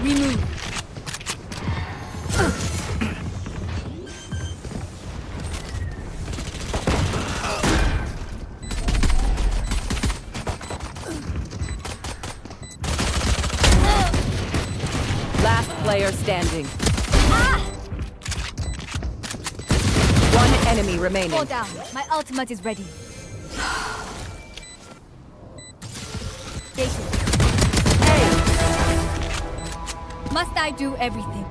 We move. Last player standing. One enemy remaining. Fall down. My ultimate is ready. Gated. Hey, Must I do everything?